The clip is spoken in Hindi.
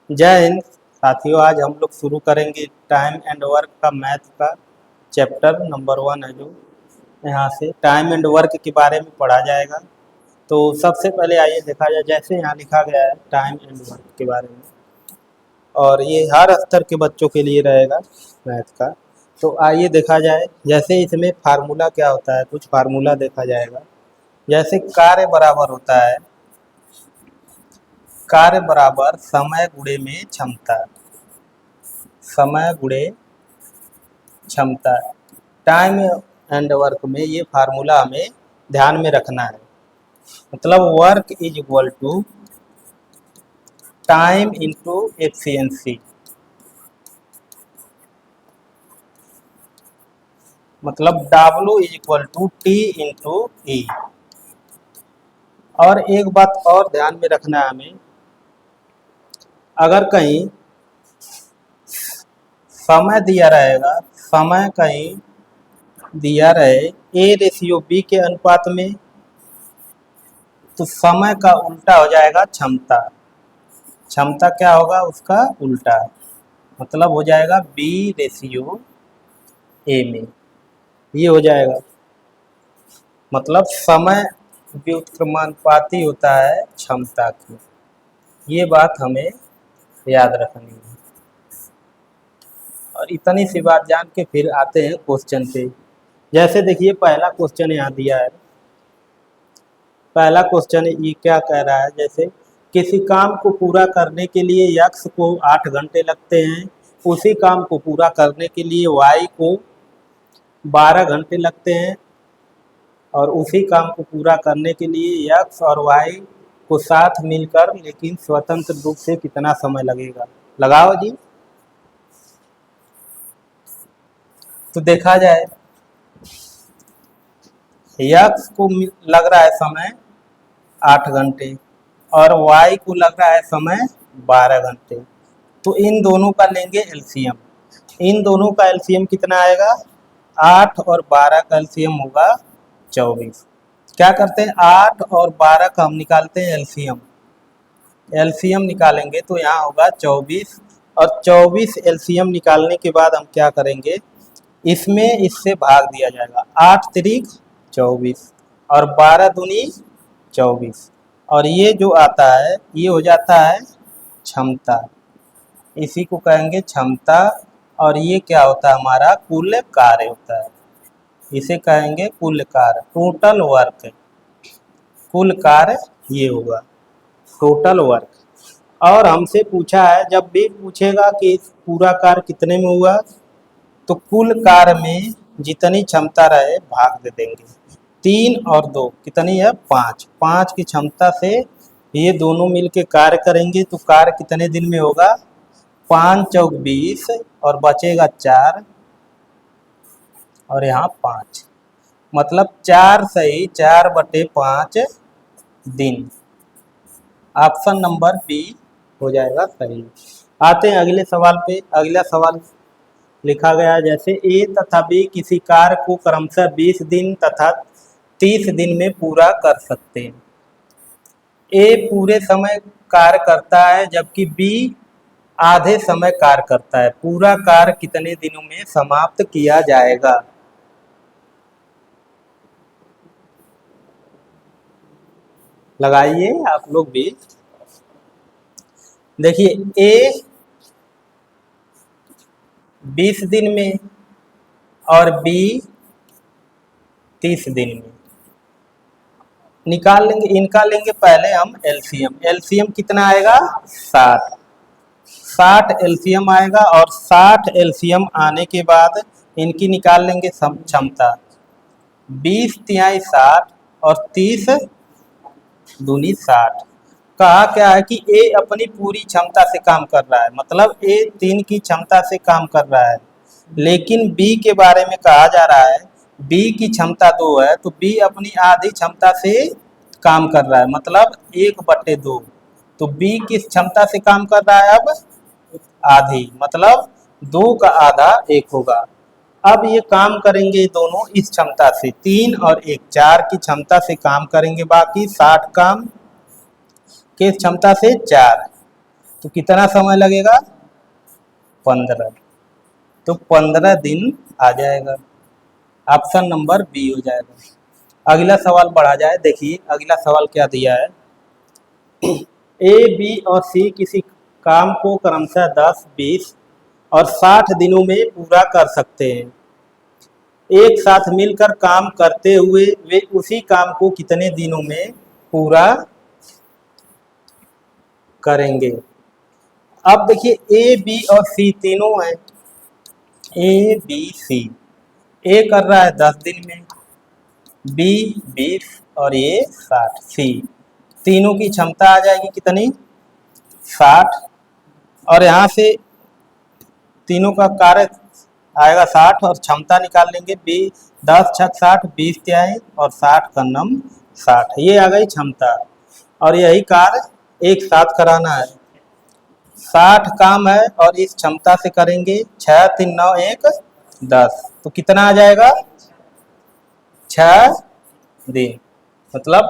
जय हिंद साथियों। आज हम लोग शुरू करेंगे टाइम एंड वर्क का मैथ का चैप्टर नंबर 1 है जो यहाँ से टाइम एंड वर्क के बारे में पढ़ा जाएगा। तो सबसे पहले आइए देखा जाए, जैसे यहाँ लिखा गया है टाइम एंड वर्क के बारे में, और ये हर स्तर के बच्चों के लिए रहेगा मैथ का। तो आइए देखा जाए, जैसे इसमें फार्मूला क्या होता है, कुछ फार्मूला देखा जाएगा। जैसे कार्य बराबर होता है, कार्य बराबर समय गुणे में क्षमता, समय गुणे क्षमता। टाइम एंड वर्क में ये फार्मूला हमें ध्यान में रखना है। मतलब work is equal to time into efficiency, मतलब W is equal to T into E. और एक बात और ध्यान में रखना है हमें, अगर कहीं समय दिया रहेगा, समय कहीं दिया रहे A/B के अनुपात में, तो समय का उल्टा हो जाएगा क्षमता। क्षमता क्या होगा उसका उल्टा, मतलब हो जाएगा B/A में, ये हो जाएगा। मतलब समय व्युत्क्रमानुपाती होता है क्षमता की, ये बात हमें याद रखनी है। और इतनी सी बात जान के फिर आते हैं क्वेश्चन पे। जैसे देखिए पहला क्वेश्चन यहाँ दिया है। पहला क्वेश्चन ये क्या कह रहा है, जैसे किसी काम को पूरा करने के लिए x को 8 घंटे लगते हैं, उसी काम को पूरा करने के लिए y को 12 घंटे लगते हैं, और उसी काम को पूरा करने के लिए x और y को साथ मिलकर लेकिन स्वतंत्र रूप से कितना समय लगेगा। लगाओ जी। तो देखा जाए x को लग रहा है समय 8 घंटे और y को लग रहा है समय 12 घंटे। तो इन दोनों का लेंगे एलसीएम। इन दोनों का एलसीएम कितना आएगा, 8 और 12 का एलसीएम होगा 24। क्या करते हैं, 8 और 12 का हम निकालते हैं एलसीएम। एलसीएम निकालेंगे तो यहाँ होगा 24, और 24 एलसीएम निकालने के बाद हम क्या करेंगे, इसमें इससे भाग दिया जाएगा। 8 तिरिक 24 और 12 दूनी 24, और ये जो आता है ये हो जाता है क्षमता, इसी को कहेंगे क्षमता। और ये क्या होता है, हमारा कुल कार्य होता है, इसे कहेंगे कुल कार्य, टोटल वर्क। कुल कार्य ये होगा टोटल वर्क। और हमसे पूछा है, जब भी पूछेगा कि पूरा कार्य कितने में हुआ, तो कुल कार्य में जितनी क्षमता रहे भाग दे देंगे। 3 और 2 कितनी है, 5। 5 की क्षमता से ये दोनों मिलके कार्य करेंगे, तो कार्य कितने दिन में होगा, 5 चौक 20 और बचेगा 4 और यहाँ 5, मतलब 4 सही 4/5 दिन। ऑप्शन नंबर बी हो जाएगा सही। आते हैं अगले सवाल पे। अगला सवाल लिखा गया जैसे ए तथा बी किसी कार्य को क्रमशः 20 दिन तथा 30 दिन में पूरा कर सकते हैं। ए पूरे समय कार्य करता है जबकि बी आधे समय कार्य करता है। पूरा कार्य कितने दिनों में समाप्त किया जाएगा। लगाइए आप लोग भी। देखिए ए 20 दिन में और बी 30 दिन में। निकाल लेंगे, इनका लेंगे पहले हम एलसीएम। एलसीएम कितना आएगा, 60। 60 एलसीएम आएगा, और 60 एलसीएम आने के बाद इनकी निकाल लेंगे क्षमता। 20 तिहाई 60 और 30 दूनी 60। कहा क्या है कि ए अपनी पूरी क्षमता से काम कर रहा है, मतलब ए 3 की क्षमता से काम कर रहा है। लेकिन बी के बारे में कहा जा रहा है बी की क्षमता 2 है, तो बी अपनी आधी क्षमता से काम कर रहा है, मतलब 1/2। तो बी किस क्षमता से काम कर रहा है, अब आधी, मतलब 2 का आधा 1 होगा। अब ये काम करेंगे दोनों इस क्षमता से, 3 और 1 4 की क्षमता से काम करेंगे। बाकी 60 काम किस क्षमता से, 4। तो कितना समय लगेगा? 15। तो 15 दिन आ जाएगा। ऑप्शन नंबर बी हो जाएगा। अगला सवाल बढ़ा जाए, देखिए अगला सवाल क्या दिया है। ए, बी और सी किसी काम को क्रमशः 10, 20 और 60 दिनों में पूरा कर सकते हैं। एक साथ मिलकर काम करते हुए वे उसी काम को कितने दिनों में पूरा करेंगे? अब देखिए ए, बी और सी तीनों हैं। ए, बी, सी। ए कर रहा है 10 दिन में, बी 20 और ये 60। सी, तीनों की क्षमता आ जाएगी कितनी? 60। और यहाँ से तीनों का कार्य आएगा 60 और क्षमता निकाल लेंगे। 10 छक 60, 20 त्याई और 60 का नम 60, ये आ गई क्षमता। और यही कार्य एक साथ कराना है। 60 काम है और इस क्षमता से करेंगे। 6, 3, 9, 1, 10। तो कितना आ जाएगा? 6 दिन, मतलब